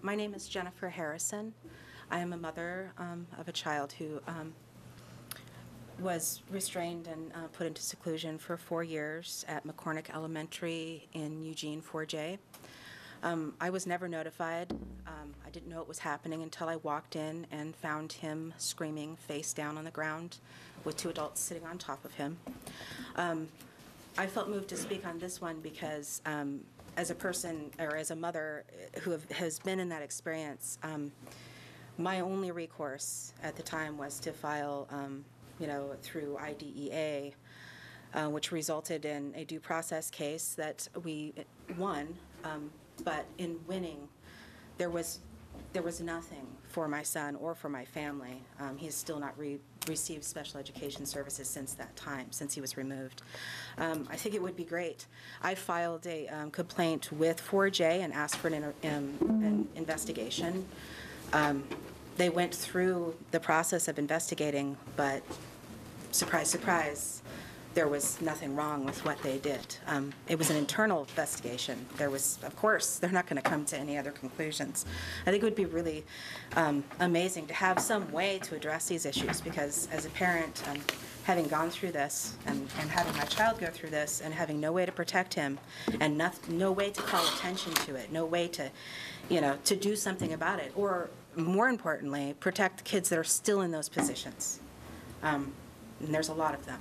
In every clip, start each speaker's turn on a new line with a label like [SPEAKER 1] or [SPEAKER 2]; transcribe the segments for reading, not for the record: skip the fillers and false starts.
[SPEAKER 1] My name is Jennifer Harrison. I am a mother of a child who was restrained and put into seclusion for 4 years at McCormick Elementary in Eugene, 4J. I was never notified. I didn't know it was happening until I walked in and found him screaming face down on the ground with 2 adults sitting on top of him. I felt moved to speak on this one because as a person or as a mother who has been in that experience, my only recourse at the time was to file through IDEA, which resulted in a due process case that we won. But in winning, there was nothing for my son or for my family. He has still not received special education services since that time, since he was removed. I think it would be great. I filed a complaint with 4J and asked for an investigation. They went through the process of investigating, but surprise, surprise, there was nothing wrong with what they did. It was an internal investigation. There was, of course, they're not going to come to any other conclusions. I think it would be really amazing to have some way to address these issues, because as a parent, having gone through this and having my child go through this and having no way to protect him and no way to call attention to it, no way to, to do something about it, or more importantly, protect the kids that are still in those positions. And there's a lot of them.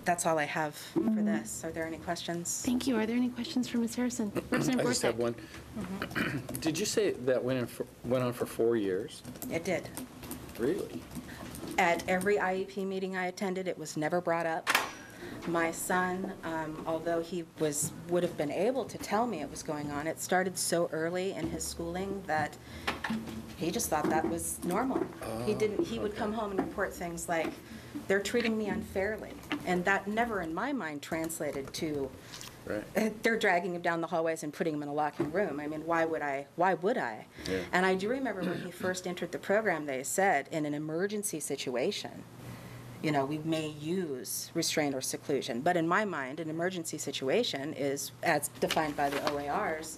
[SPEAKER 1] That's all I have for this. Are there any questions?
[SPEAKER 2] Thank you. Are there any questions for Ms. Harrison?
[SPEAKER 3] I just have one. Did you say that went on for 4 years?
[SPEAKER 1] It did.
[SPEAKER 3] Really?
[SPEAKER 1] At every IEP meeting I attended, it was never brought up. My son, although he would have been able to tell me it was going on, it started so early in his schooling that he just thought that was normal. He would come home and report things like, they're treating me unfairly. And that never in my mind translated to, right, they're dragging him down the hallways and putting him in a locking room. I mean, why would I? Yeah. And I do remember when he first entered the program, they said, in an emergency situation, we may use restraint or seclusion. But in my mind, an emergency situation is, as defined by the OARs,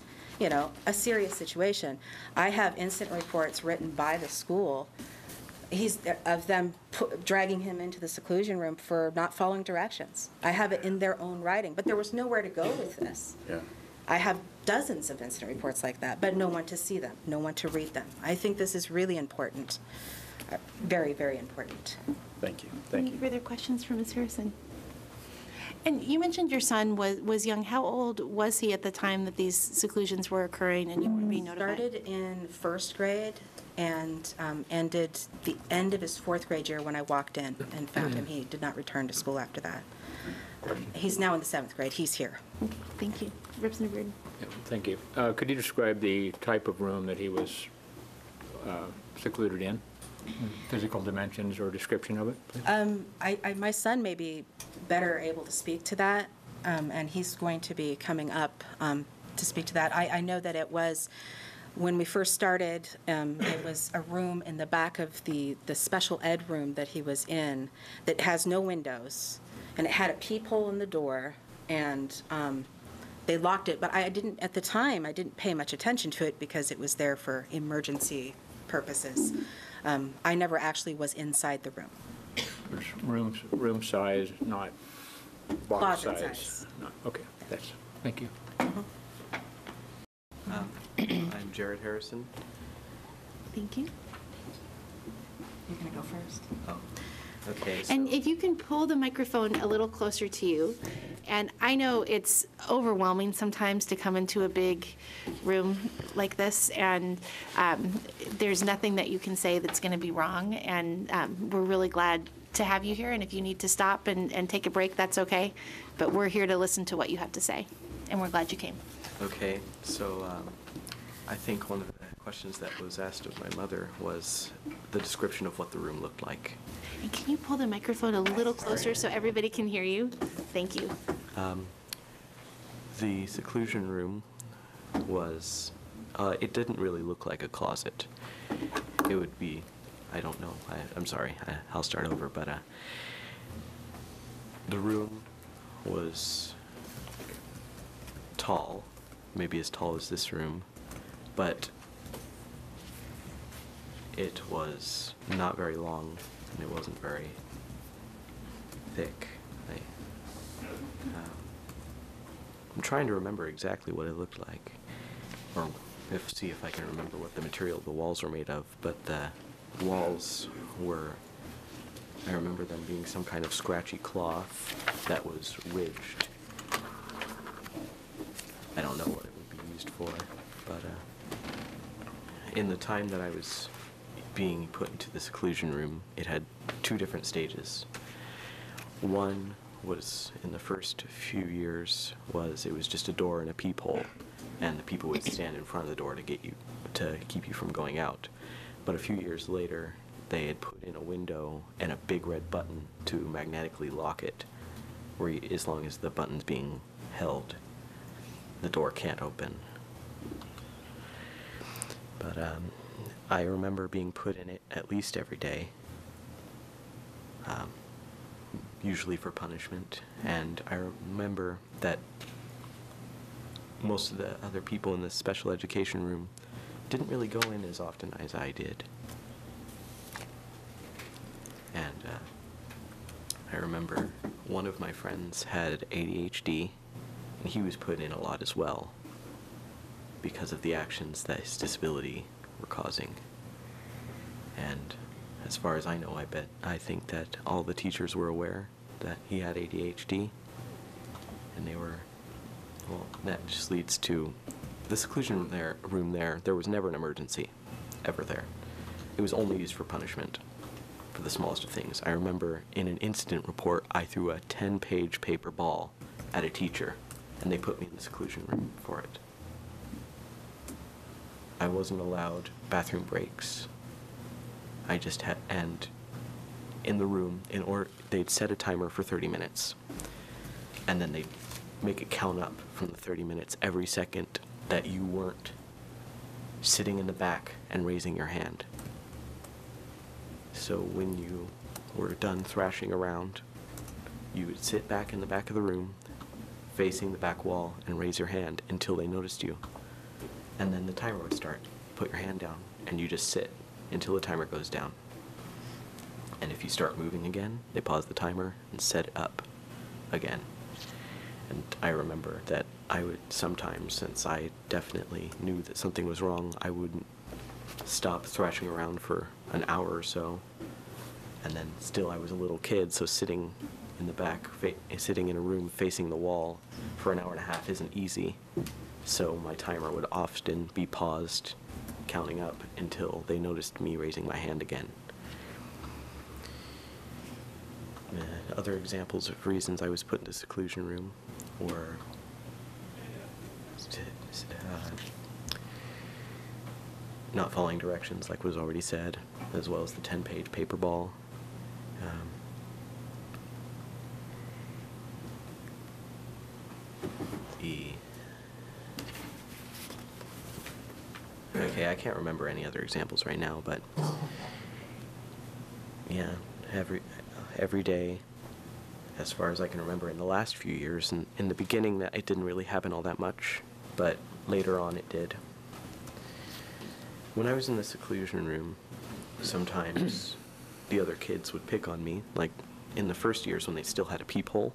[SPEAKER 1] a serious situation. I have incident reports written by the school of them dragging him into the seclusion room for not following directions. I have it in their own writing, but there was nowhere to go with this. Yeah. I have dozens of incident reports like that, but no one to see them, no one to read them. I think this is really important, very, very important.
[SPEAKER 3] Thank you. Thank you.
[SPEAKER 2] Any further questions for Ms. Harrison? And you mentioned your son was young. How old was he at the time that these seclusions were occurring and you were being notified?
[SPEAKER 1] Started in 1st grade and ended the end of his 4th grade year when I walked in and found him. He did not return to school after that. He's now in the 7th grade. He's here.
[SPEAKER 2] Okay, thank you. Representative Reardon.
[SPEAKER 4] Yeah, thank you. Could you describe the type of room that he was secluded in? Physical dimensions or description of it, please?
[SPEAKER 1] My son may be better able to speak to that, and he's going to be coming up to speak to that. I know that it was, when we first started, it was a room in the back of the special ed room that he was in that has no windows, and it had a peephole in the door, and they locked it. But at the time, I didn't pay much attention to it because it was there for emergency purposes. I never actually was inside the room.
[SPEAKER 4] Room size, not box
[SPEAKER 1] Closet
[SPEAKER 4] size. No, okay, thank you.
[SPEAKER 5] I'm Jared Harrison.
[SPEAKER 2] Thank you.
[SPEAKER 1] You're going to go first.
[SPEAKER 5] Oh, okay.
[SPEAKER 2] And if you can pull the microphone a little closer to you. And I know it's overwhelming sometimes to come into a big room like this, and there's nothing that you can say that's going to be wrong. And we're really glad to have you here. And if you need to stop and take a break, that's okay. But we're here to listen to what you have to say, and we're glad you came.
[SPEAKER 5] Okay, so I think one of the questions that was asked of my mother was the description of what the room looked like.
[SPEAKER 2] And can you pull the microphone a little closer so everybody can hear you? Thank you.
[SPEAKER 5] The seclusion room was, it didn't really look like a closet. It would be, I don't know, I'm sorry, I'll start over, but the room was tall, maybe as tall as this room, but it was not very long, and it wasn't very thick. I'm trying to remember exactly what it looked like, or see if I can remember what the material the walls were made of, but the walls were, I remember them being some kind of scratchy cloth that was ridged. I don't know what it would be used for, but in the time that I was being put into the seclusion room, it had 2 different stages. One was, in the first few years, it was just a door and a peephole, and the people would stand in front of the door to keep you from going out. But a few years later, they had put in a window and a big red button to magnetically lock it, where as long as the button's being held, the door can't open. But I remember being put in it at least every day, usually for punishment, and I remember that most of the other people in the special education room didn't really go in as often as I did. And I remember one of my friends had ADHD, and he was put in a lot as well because of the actions that his disability were causing. And as far as I know, I think that all the teachers were aware that he had ADHD, and they were, well, that just leads to the seclusion room there was never an emergency, ever there. It was only used for punishment, for the smallest of things. I remember in an incident report, I threw a 10-page paper ball at a teacher, and they put me in the seclusion room for it. I wasn't allowed bathroom breaks. I just had, and in the room, they'd set a timer for 30 minutes, and then they'd make it count up from the 30 minutes every second that you weren't sitting in the back and raising your hand. So when you were done thrashing around, you would sit back in the back of the room, facing the back wall, and raise your hand until they noticed you. And then the timer would start. Put your hand down, and you just sit until the timer goes down. And if you start moving again, they pause the timer and set it up again. And I remember that I would sometimes, since I definitely knew that something was wrong, I wouldn't stop thrashing around for an hour or so. And then still I was a little kid, so sitting in the back, sitting in a room facing the wall for an hour and a half isn't easy. So my timer would often be paused, counting up until they noticed me raising my hand again. Other examples of reasons I was put in the seclusion room were not following directions, like was already said, as well as the 10-page paper ball. Okay, I can't remember any other examples right now, but yeah, every day, as far as I can remember, in the last few years. And in the beginning, that it didn't really happen all that much, but later on it did. When I was in the seclusion room, sometimes the other kids would pick on me, like in the first years when they still had a peephole,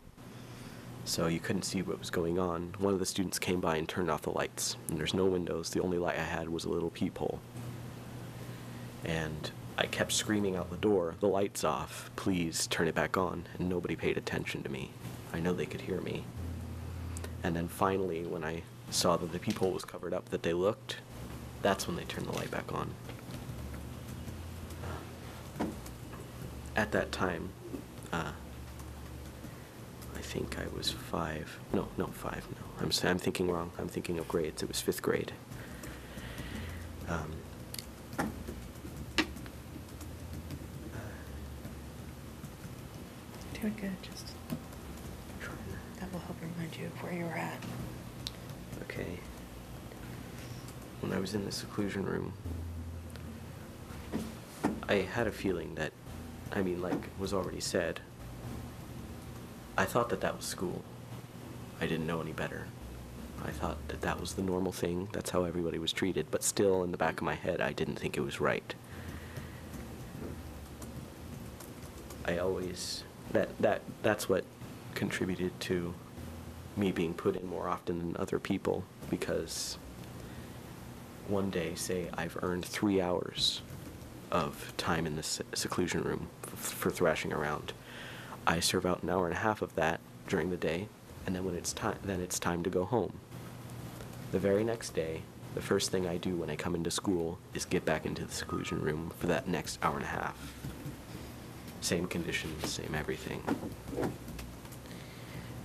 [SPEAKER 5] so you couldn't see what was going on. One of the students came by and turned off the lights, and there's no windows. The only light I had was a little peephole. And I kept screaming out the door, "The light's off, please turn it back on," and nobody paid attention to me. I know they could hear me. And then finally, when I saw that the peephole was covered up, that they looked, that's when they turned the light back on. At that time, I think I was 5. No, 5, no. I'm thinking wrong. I'm thinking of grades. It was 5th grade.
[SPEAKER 1] Doing good, just that will help remind you of where you were at.
[SPEAKER 5] Okay. When I was in the seclusion room, I had a feeling that, like was already said, I thought that was school. I didn't know any better. I thought that was the normal thing. That's how everybody was treated. But still, in the back of my head, I didn't think it was right. I always, that's what contributed to me being put in more often than other people, because one day, say I've earned 3 hours of time in the seclusion room for thrashing around. I serve out an hour and a half of that during the day, and then when it's time to go home. The very next day, the first thing I do when I come into school is get back into the seclusion room for that next hour and a half. Same conditions, same everything.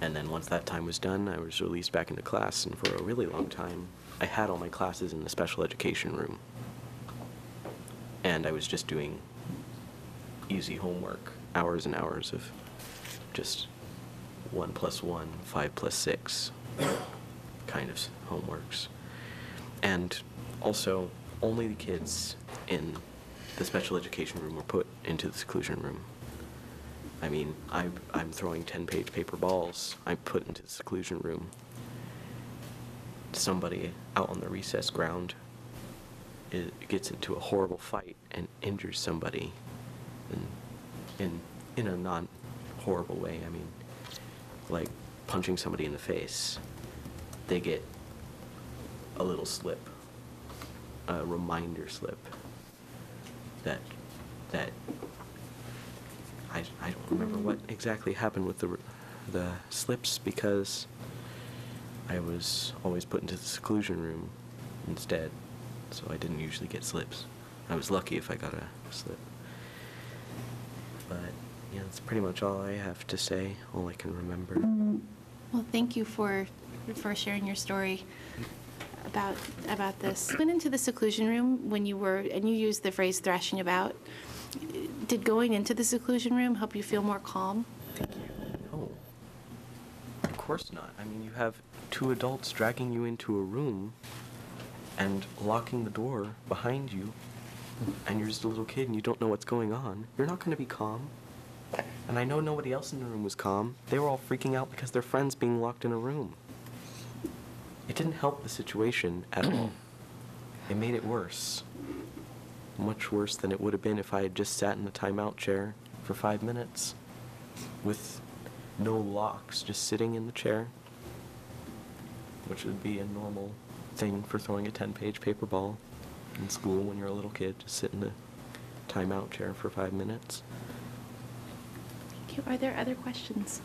[SPEAKER 5] And then once that time was done, I was released back into class, and for a really long time, I had all my classes in the special education room. And I was just doing easy homework, hours and hours of just 1 + 1, 5 + 6 kind of homeworks. And also, only the kids in the special education room were put into the seclusion room. I mean, I'm throwing 10-page paper balls. I'm put into the seclusion room. Somebody out on the recess ground gets into a horrible fight and injures somebody in a non-horrible way. I mean, like punching somebody in the face. They get a little slip, a reminder slip that I don't remember what exactly happened with the slips, because I was always put into the seclusion room instead, so I didn't usually get slips. I was lucky if I got a slip. But yeah, that's pretty much all I have to say, all I can remember.
[SPEAKER 2] Well, thank you for sharing your story about this. Went into the seclusion room when you were, and you used the phrase thrashing about. Did going into the seclusion room help you feel more calm?
[SPEAKER 5] No. Of course not. I mean, you have 2 adults dragging you into a room and locking the door behind you, and you're just a little kid and you don't know what's going on. You're not going to be calm. And I know nobody else in the room was calm. They were all freaking out because their friend's being locked in a room. It didn't help the situation at all. It made it worse. Much worse than it would have been if I had just sat in the timeout chair for 5 minutes with no locks, just sitting in the chair, which would be a normal thing for throwing a 10-page paper ball in school when you're a little kid. Just sit in the timeout chair for 5 minutes.
[SPEAKER 2] Thank you. Are there other questions?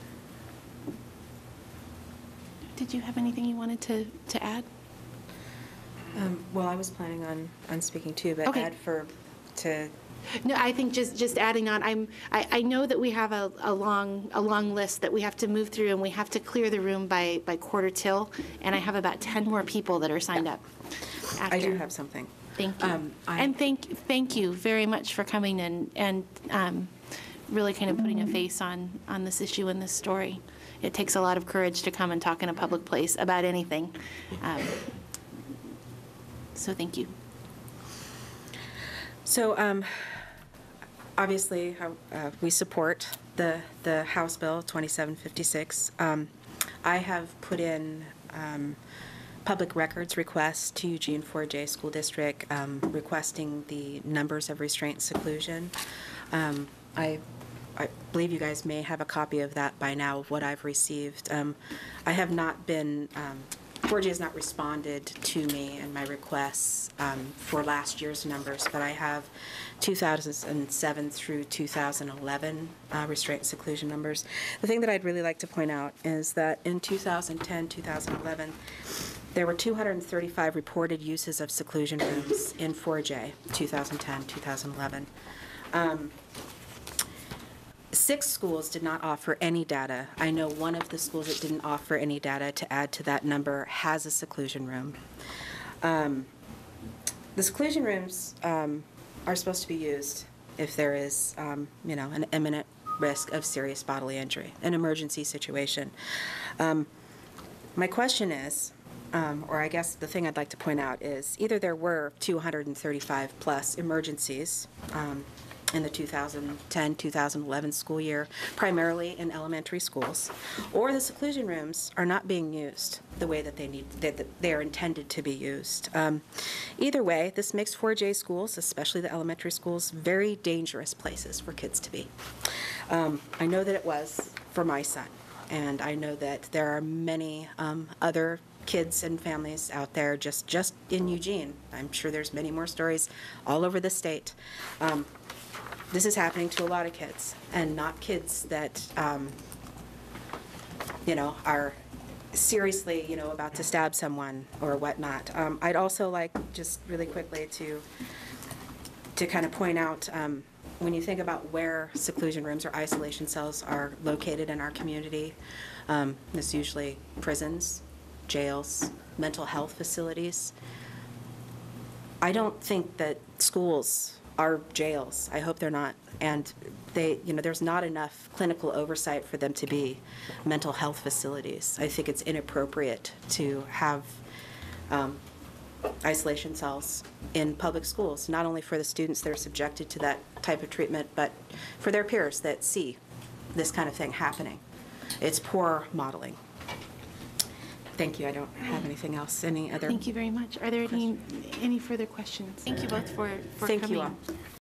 [SPEAKER 2] Did you have anything you wanted to add?
[SPEAKER 1] Well, I was planning on speaking too, but
[SPEAKER 2] Okay.
[SPEAKER 1] to
[SPEAKER 2] No, I think just adding on. I know that we have a long list that we have to move through, and we have to clear the room by 1:15, and I have about 10 more people that are signed up.
[SPEAKER 1] I do
[SPEAKER 2] after.
[SPEAKER 1] have something.
[SPEAKER 2] Thank you. And thank you very much for coming and really kind of putting a face on this issue and this story. It takes a lot of courage to come and talk in a public place about anything. So thank you.
[SPEAKER 1] So obviously, we support the House Bill 2756. I have put in public records requests to Eugene 4J School District requesting the numbers of restraint and seclusion. I believe you guys may have a copy of that by now, of what I've received. I have not been, 4J has not responded to me and my requests for last year's numbers, but I have 2007 through 2011 restraint and seclusion numbers. The thing that I'd really like to point out is that in 2010, 2011, there were 235 reported uses of seclusion rooms in 4J, 2010, 2011. 6 schools did not offer any data. I know one of the schools that didn't offer any data to add to that number has a seclusion room. The seclusion rooms are supposed to be used if there is, an imminent risk of serious bodily injury, an emergency situation. My question is, or I guess the thing I'd like to point out is, either there were 235 plus emergencies in the 2010-2011 school year, primarily in elementary schools, or the seclusion rooms are not being used the way that they are intended to be used. Either way, this makes 4J schools, especially the elementary schools, very dangerous places for kids to be. I know that it was for my son, and I know that there are many other kids and families out there just in Eugene. I'm sure there's many more stories all over the state. This is happening to a lot of kids, and not kids that, are seriously, about to stab someone or whatnot. I'd also like, just really quickly, to kind of point out, when you think about where seclusion rooms or isolation cells are located in our community, it's usually prisons, jails, mental health facilities. I don't think that schools are jails. I hope they're not. And there's not enough clinical oversight for them to be mental health facilities. I think it's inappropriate to have isolation cells in public schools, not only for the students that are subjected to that type of treatment, but for their peers that see this kind of thing happening. It's poor modeling. Thank you. I don't have anything else. Any other?
[SPEAKER 2] Thank you very much. Are there any further questions? Thank you both for
[SPEAKER 1] Thank
[SPEAKER 2] coming.
[SPEAKER 1] you all.